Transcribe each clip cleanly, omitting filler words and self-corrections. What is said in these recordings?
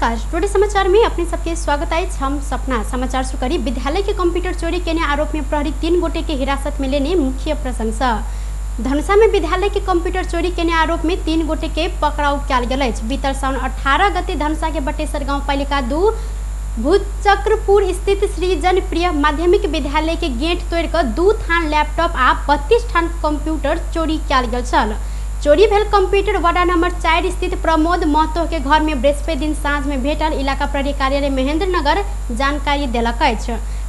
नमस्कार, टुडे समाचार में अपने सबके स्वागत है। हम सपना समाचार शुरू करी। विद्यालय के कंप्यूटर चोरी के आरोप में प्रहरी 3 गोटे के हिरासत में लेने मुख्य प्रशंसा। धनुषा में विद्यालय के कंप्यूटर चोरी के आरोप में 3 गोटे के पकड़ाव किया गया। बीतर साउन 18 गते धनुषा के बटेसर गाउँपालिका 2 भूचक्रपुर स्थित सृजन प्रिय माध्यमिक विद्यालय के गेट तोड़कर 2 थान लैपटॉप आ 32 थान कंप्यूटर चोरी किया गया। चोरी भेल कंप्यूटर वार्ड नंबर 4 स्थित प्रमोद महतो के घर में बृहस्पति दिन साँझ में भेटल इलाका प्रहरी कार्यालय महेंद्र नगर जानकारी देलक।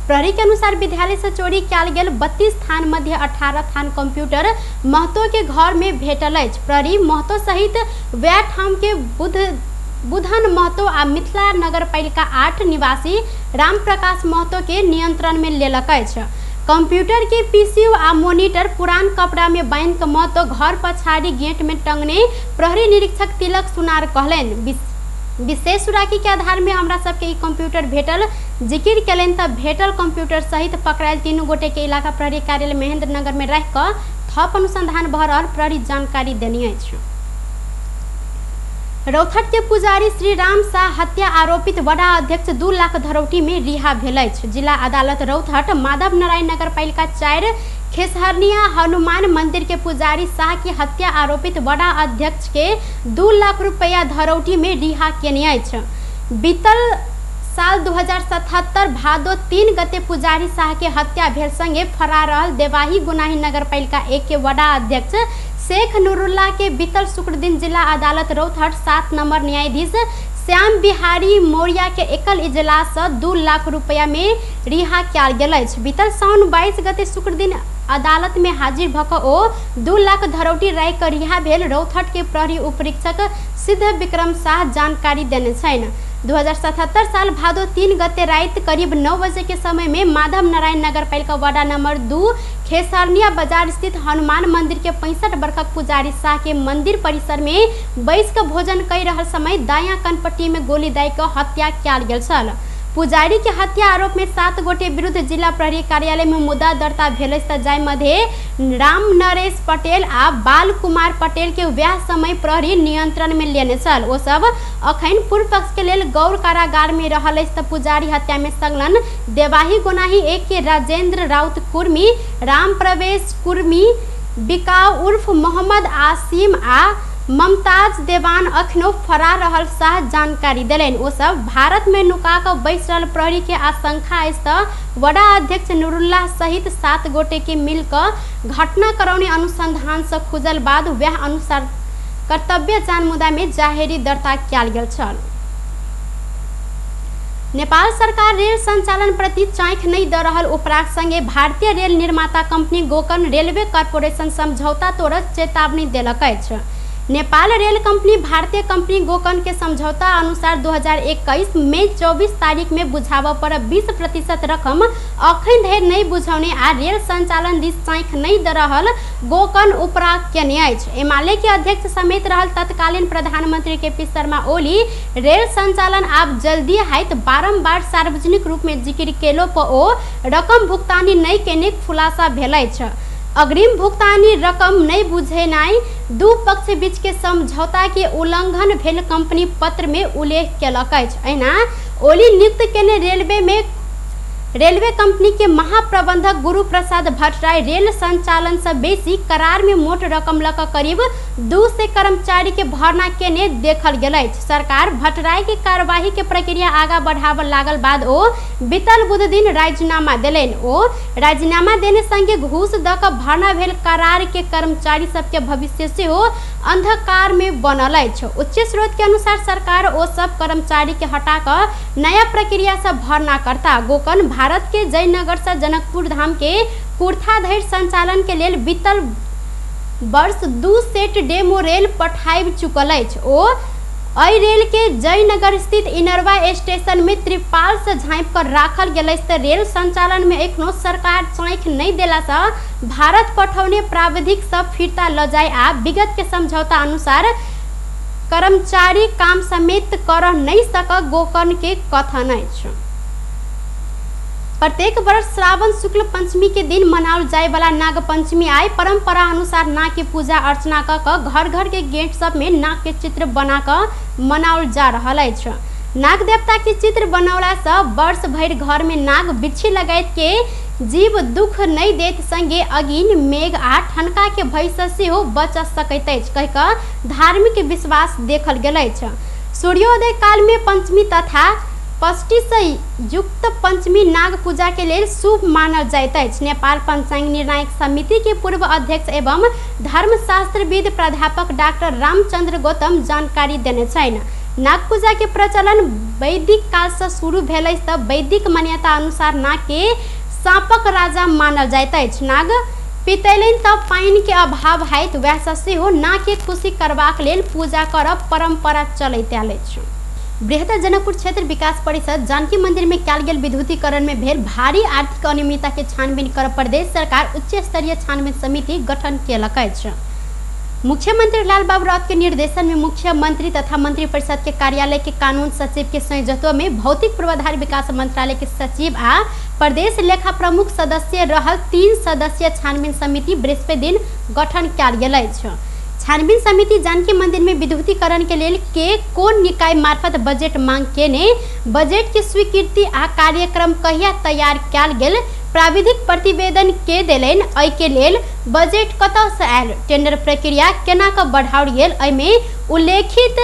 प्रहरी के अनुसार विद्यालय से चोरी किया गेल 32 थान मध्य 18 थान कंप्यूटर महतो के घर में भेटल। प्रहरी महतो सहित वह ठाम के बुधन महतो आ मिथिला नगरपालिका 8 निवासी राम प्रकाश महतो के नियंत्रण में लेलक। कंप्यूटर के पीसी आ मॉनिटर पुरान कपड़ा में बांध के महतो घर पछाड़ी गेट में टंगने प्रहरी निरीक्षक तिलक सुनार कहलन। विशेष सुराकी के आधार में हमरा सबके कंप्यूटर भेटल जिक्र कलन त भेटल कंप्यूटर सहित पकड़ायल 3 गोटे के इलाका प्रहरी कार्यालय महेंद्र नगर में रह कर थप अनुसंधान भर और प्रहरी जानकारी देनी है। रौथट के पुजारी श्री राम शाह हत्या आरोपित वडा अध्यक्ष 2 लाख धरौटी में रिहा भेल। जिला अदालत रौथट माधव नारायण नगरपालिका 4 खेसहरनिया हनुमान मंदिर के पुजारी शाह की हत्या आरोपित वडा अध्यक्ष के 2 लाख रुपया धरौटी में रिहा केने। बीतल साल 2077 भादो 3 गते पुजारी शाह के हत्या भेल संगे फरार रहल देवाही गुनाही नगरपालिका 1 के वडा अध्यक्ष शेख नूरुल्लाह के बीतल शुक्र दिन जिला अदालत रौथट 7 नंबर न्यायाधीश श्याम बिहारी मौर्य के एकल इजलास 2 लाख रुपया में रिहा किया गेल। बीतल साउन 22 गते शुक्र दिन अदालत में हाजिर भक ओ 2 लाख धरौटी राय कर रिहा भेल रौथट के प्रहरी उपरीक्षक सिद्ध विक्रम शाह जानकारी देने छन्। 2077 साल भादो 3 गते रात करीब 9 बजे के समय में माधव नारायण नगरपालिका वार्ड नंबर 2 खेसरनिया बाजार स्थित हनुमान मंदिर के 65 वर्षक पुजारी शाह के मंदिर परिसर में बैस के भोजन कर रहा समय दायां कनपट्टी में गोली दाई के हत्या किया गेल। पुजारी के हत्या आरोप में 7 गोटे विरुद्ध जिला प्रहरी कार्यालय में मुद्दा दर्ता भेल। जाय मध्य राम नरेश पटेल आ बाल कुमार पटेल के व्याह समय प्रहरी नियंत्रण में लेने छल। ओ सब अखन पूर्व पक्ष के लेल गौर कारागार में रहल। पुजारी हत्या में संलग्न देवाही गोनाही 1 के राजेंद्र राउत कुर्मी, राम प्रवेश कुर्मी, बिकाव उर्फ मोहम्मद आसिम आ ममताज देवान अखनो फरार रहल शाह जानकारी दिलन। वो सब भारत में नुका कर बैस रहल प्रहरी के आशंका अछि वडा अध्यक्ष नूरुल्लाह सहित 7 गोटे के मिलकर घटना करौने अनुसंधान से खुजल बाद वह अनुसार कर्तव्य जान मुद्दा में जाहेरी दर्ता किया गेल छल। नेपाल सरकार रेल संचालन प्रति चाँख नहीं द रहल उपराग संगे भारतीय रेल निर्माता कंपनी गोकर्ण रेलवे कॉर्पोरेशन समझौता तोड़ चेतावनी देलक। नेपाल रेल कंपनी भारतीय कंपनी गोकर्ण के समझौता अनुसार 2021 मई 24 तारीख में बुझाव पर 20% रकम अखन धरि नहीं बुझौने आ रेल संचालन दिस चाँख नहीं द रहल गोकर्ण उपराग केने अछि। एमाले के अध्यक्ष समेत रहल तत्कालीन प्रधानमंत्री केपी शर्मा ओली रेल संचालन आब जल्दी हाइत बारंबार सार्वजनिक रूप में जिक्र केलो पर ओ रकम भुगतानी नहीं केने खुलासा भेल अछि। अग्रिम भुगतानी रकम नहीं बुझेनाई 2 पक्ष बीच के समझौता के उल्लंघन भेल कंपनी पत्र में उल्लेख केलक अछि। एना ओली नियुक्त केने रेलवे कंपनी के महाप्रबंधक गुरु प्रसाद भट्टराय रेल संचालन से बेसी करार में मोट रकम लक करीब 200 कर्मचारी के भरना केने देखल गेल। सरकार भट्टराय के कार्यवाही के प्रक्रिया आगा बढ़ावल लागल बाद ओ बीतल बुध दिन राजीनामा देलन। ओ राजीनामा देने संगे घूस द क भरना भेल करार के कर्मचारी सबके भविष्य से ओ अंधकार में बनल अछि। उच्च स्रोत के अनुसार सरकार ओ सब कर्मचारी के हटा कर नया प्रक्रिया से भरना करता। गोकर्ण भारत के जयनगर से जनकपुर धाम के कुर्था धरि संचालन के लेल बीतल वर्ष 2 सेट डेमो रेल पठाइब चुकल अछि। ओ अई रेल के जयनगर स्थित इनरवा स्टेशन में त्रिपाल से झाँप कर राखल गेल। रेल संचालन में एखनो सरकार चाँख नहीं देला से भारत पठौने प्राविधिक सब फिरता ल जाय आ विगत के समझौता अनुसार कर्मचारी काम समेत कर नहीं सक गोकर्ण के कथन अछि। प्रत्येक वर्ष श्रावण शुक्ल पंचमी के दिन मनाओल जाए वाला नाग पंचमी आय परंपरा अनुसार नाग के पूजा अर्चना कर घर घर के गेट सब में नाग के चित्र बना कर मनाओल जा रहा है। नाग देवता के चित्र बनौला से वर्ष भर घर में नाग बिच्छी लगायत के जीव दुख नहीं देत संगे अगिन मेघ आ ठनका के भय से हो बच सकैत अछि कहि कऽ धार्मिक विश्वास देखल गेल अछि। सूर्योदय काल में पंचमी तथा षष्ठी से युक्त पंचमी नाग पूजा के लिए शुभ मानल जाइत अछि। नेपाल पंचांग निर्णायक समिति के पूर्व अध्यक्ष एवं धर्मशास्त्रविद प्राध्यापक डॉक्टर रामचंद्र गौतम जानकारी देने छथि। नाग पूजा के प्रचलन वैदिक काल से शुरू भेल अछि तऽ वैदिक मान्यता अनुसार नाग के साँपक राजा मानल जाइत अछि। नाग पितैलनि तऽ पानि के अभाव होइत वैसे सेहो नाग के खुशी करबाक लेल पूजा करब परंपरा चलैत आयल अछि। बृहत्तर जनकपुर क्षेत्र विकास परिषद जानकी मंदिर में कयल गेल विद्युतीकरण में भेल भारी आर्थिक अनियमितता के छानबीन कर प्रदेश सरकार उच्च स्तरीय छानबीन समिति गठन केलक अछि। मुख्यमंत्री लाल बाबू राउत के निर्देशन में मुख्यमंत्री तथा मंत्रिपरिषद के कार्यालय के कानून सचिव के संयोजकत्व में भौतिक पूर्वाधार विकास मंत्रालय के सचिव आ प्रदेश लेखा प्रमुख सदस्य रहल 3 सदस्यीय छानबीन समिति बृहस्पति दिन गठन कयल गेल अछि। छानबीन समिति जानकी मंदिर में विद्युतीकरण के लेल के कोन निकाय मार्फत बजट मांग केने, बजट के स्वीकृति आ कार्यक्रम कहिया तैयार कयल गेल, प्राविधिक प्रतिवेदन के देलनि, एहि के लेल बजट कतऽ से आयल, टेंडर प्रक्रिया केना कऽ बढ़ाओल गेल, एहि में उल्लेखित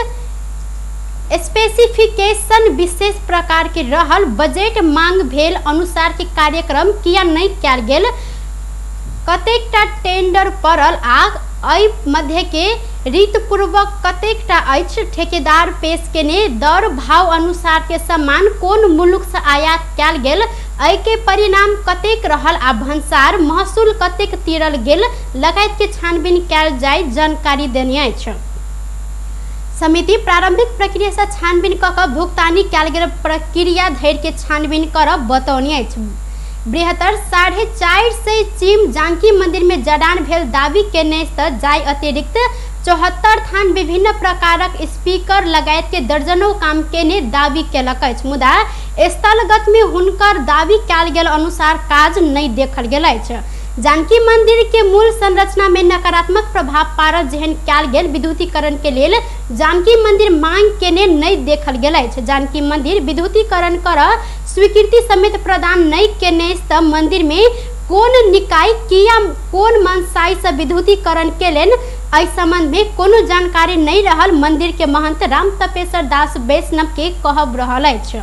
स्पेसिफिकेशन विशेष प्रकार के रहल, बजट मांग भेल अनुसार के कार्यक्रम किया नहीं कयल गेल, कतेकटा टेंडर पड़ल आ एहि मध्य के रीतपूर्वक कतेकटा अछि, ठेकेदार पेश केने दर भाव अनुसार के सामान कोन मुल्क से आयात कयल गेल, एहि के परिणाम कतेक रहल आ भंसार महसूल कतेक तीरल गेल लगायत के छानबीन कयल जाय जानकारी देने अछि। समिति प्रारंभिक प्रक्रिया से छानबीन कऽ कऽ भुगतानी कयल गेल प्रक्रिया धरि के छानबीन करब बतौने अछि। बृहत्तर 4.5 से चीम जानकी मंदिर में जडान भेल दावी केने जाय अतिरिक्त 74 थान विभिन्न प्रकारक स्पीकर लगायत के दर्जनों काम केने दावी केलक अछि, मुदा स्थलगत में हुनकर दावी कयल गेल अनुसार काज नहीं देखल गेल अछि। जानकी मंदिर के मूल संरचना में नकारात्मक प्रभाव पारल जेहन कयल गेल विद्युतीकरण के लेल जानकी मंदिर मांग केने नहीं देखल गेल अछि। जानकी मंदिर विद्युतीकरण कर स्वीकृति समेत प्रदान नहीं केने तऽ मंदिर में कोन निकाय किया कोन मनसाई से विद्युतीकरण केलनि, एहि संबंध में कोनो जानकारी नहीं रहल मंदिर के महंत राम तपेश्वर दास वैष्णव के कहब रहल अछि।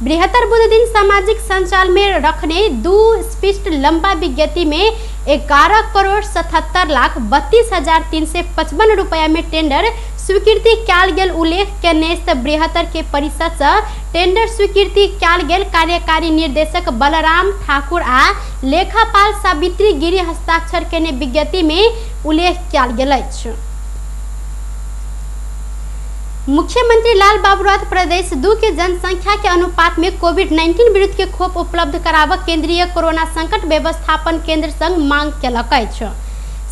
बृहत्तर बुध दिन सामाजिक संचार में रखने 2 स्पष्ट लंबा विज्ञप्ति में 11,77,32,355 रुपया में टेंडर स्वीकृति कयल गेल उल्लेख केने बृहत्तर के परिषद से टेंडर स्वीकृति कयल गेल कार्यकारी निर्देशक बलराम ठाकुर आ लेखापाल सावित्री गिरी हस्ताक्षर केने विज्ञप्ति में उल्लेख कयल गेल अछि। मुख्यमंत्री लाल बाबू राउत प्रदेश 2 के जनसंख्या के अनुपात में कोविड-19 विरुद्ध के खोप उपलब्ध कराबऽ केंद्रीय कोरोना संकट व्यवस्थापन केंद्र संग मांग केलक अछि।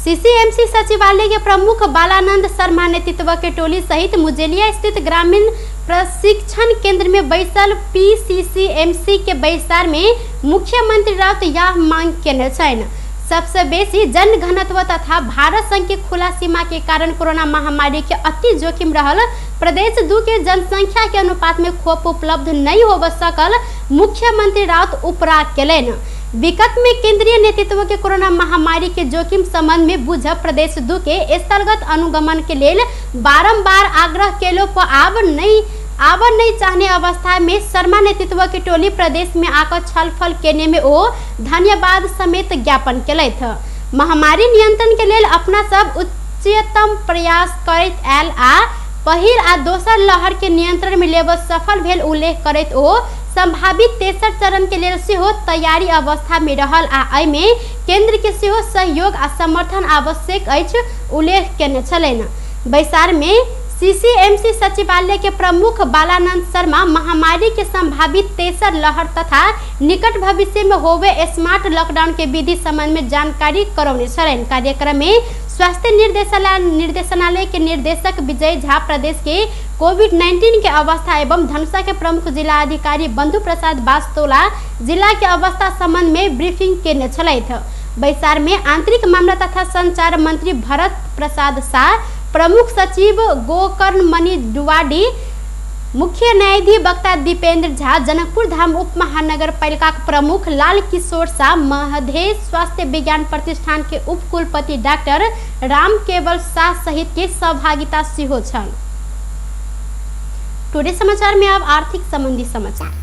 सीसीएमसी सचिवालय के प्रमुख बालानंद शर्मा नेतृत्व के टोली सहित मुजेलिया स्थित ग्रामीण प्रशिक्षण केंद्र में बैसल पीसीसीएमसी के बैसार में मुख्यमंत्री राउत यह मांग केने छथि। सबसे बेसी जन घनत्व तथा भारत संघ के खुला सीमा के कारण कोरोना महामारी के अति जोखिम रहल प्रदेश 2 के जनसंख्या के अनुपात में खोप उपलब्ध नहीं हो सकल मुख्यमंत्री राउत उपरा केलनि। विगत में केंद्रीय नेतृत्व के कोरोना महामारी के जोखिम संबंध में बुझ प्रदेश 2 के स्थलगत अनुगमन के लेल बारंबार आग्रह केलो पर आब नहीं चाहने अवस्था में शर्मा नेतृत्व की टोली प्रदेश में आकर छलफल केने में ओ धन्यवाद समेत ज्ञापन केलथि। महामारी नियंत्रण के लेल अपना सब उच्चतम प्रयास करैत आयल आ पहिल आ दोसर लहर के नियंत्रण में लेब सफल भेल उल्लेख करैत ओ संभावित तेसर चरण के लेल सेहो तैयारी अवस्था में रहल आ एहि में केंद्र के सेहो सहयोग आ समर्थन आवश्यक अछि उल्लेख केने छलनि। बैसार में सीसीएमसी सचिवालय के प्रमुख बालानंद शर्मा महामारी के संभावित तेसर लहर तथा निकट भविष्य में होवे स्मार्ट लॉकडाउन के विधि संबंध में जानकारी करौने छलनि। कार्यक्रम में स्वास्थ्य निर्देशनालय के निर्देशक विजय झा प्रदेश के कोविड-19 के अवस्था एवं धनुषा के प्रमुख जिला अधिकारी बंधु प्रसाद वास्तोला जिला के अवस्था संबंध में ब्रीफिंग केने छलथि। बैसार में आंतरिक मामला तथा संचार मंत्री भरत प्रसाद शाह, प्रमुख सचिव गोकर्ण मणि डुवाडी, मुख्य न्यायाधीश दीपेंद्र झा, जनकपुर धाम उप महानगर पालिका प्रमुख लाल किशोर शाह, मधेश स्वास्थ्य विज्ञान प्रतिष्ठान के उप कुलपति डॉक्टर राम केवल शाह सहित के सहभागिता सेहो छल। टुडे समाचार में अब आर्थिक संबंधी समाचार।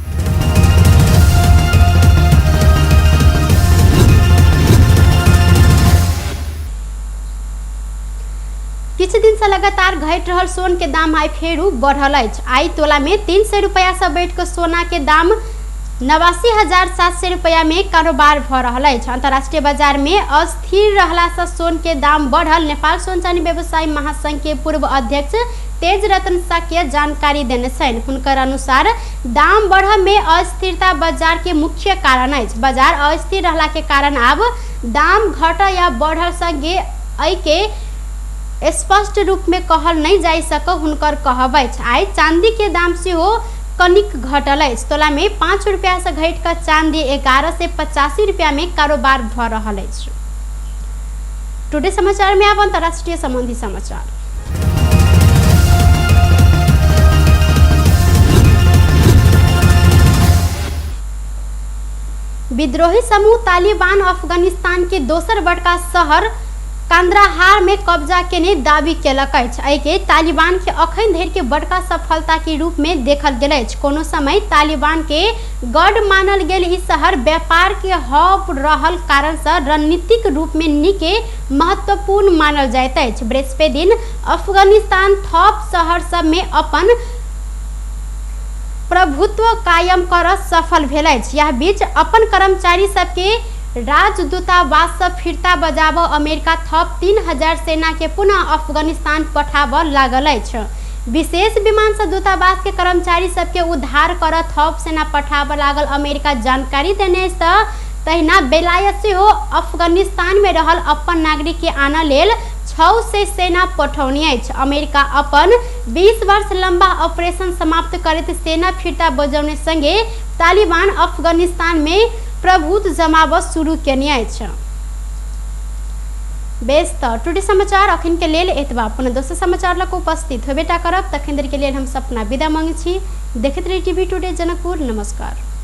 किछु दिन से लगातार घट रहल सोन के दाम आई फेरू बढ़ल अछि। आई तोला में 300 रुपया से बढ़ के सोना के दाम 89,700 रुपया में कारोबार भ रहल अछि। अंतर्राष्ट्रीय बाजार में अस्थिर रहला से सोन के दाम बढ़ल नेपाल सोन चांदी व्यवसायी महासंघ के पूर्व अध्यक्ष तेज रतन साकिया जानकारी देने छन्। हुनकर अनुसार दाम बढ़ में अस्थिरता बाजार के मुख्य कारण अछि। बाजार अस्थिर रहला के कारण अब दाम घट या बढ़ संगे आई के स्पष्ट रूप में कहल नहीं जा सक। हुनकर कहब अछि आई चांदी के दाम से हो कनिक घटल अछि। तोला में 5 रुपया से घट कर चांदी 11 से 85 रुपया में कारोबार भ रहल अछि। टुडे समाचार में अब अंतर्राष्ट्रीय संबंधी समाचार। विद्रोही समूह तालिबान अफगानिस्तान के दोसर बड़का शहर कांदाहार में कब्जा केने दावी केलक अछि। एहि के तालिबान के अखन धरि के बड़का सफलता के रूप में देखल गेल अछि। कोनो समय तालिबान के गढ़ मानल गेल ई शहर व्यापार के हब रहल कारण से रणनीतिक रूप में नीके महत्वपूर्ण मानल जाइत अछि। बृहस्पति दिन अफगानिस्तान थप शहर सब में अपन प्रभुत्व कायम कर सफल भेल अछि। यह बीच अपन कर्मचारी सबके राजदूतावास से फिरता बजाब अमेरिका थप 3000 सेना के पुनः अफगानिस्तान पठाब लागल अछि। विशेष विमान से दूतावास के कर्मचारी सबके उद्धार कर थप सेना पठाब लागल अमेरिका जानकारी देने तहिना बेलायत से हो अफगानिस्तान में रहल अपन नागरिक के आना लेल 6 से सेना पठौनी अछि। अमेरिका अपन 20 वर्ष लंबा ऑपरेशन समाप्त करैत सेना फिरता बजौने संगे तालिबान अफगानिस्तान में प्रभुत्व जमाब शुरू केने अछि। बेस त टुडे समाचार अखन के लेल एतबा। पुनः दोसर समाचार लक उपस्थित होबेटा करब। तखन देर के लेल हम सपना विदा मांगे छी। देखैत रही टीवी टुडे जनकपुर। नमस्कार।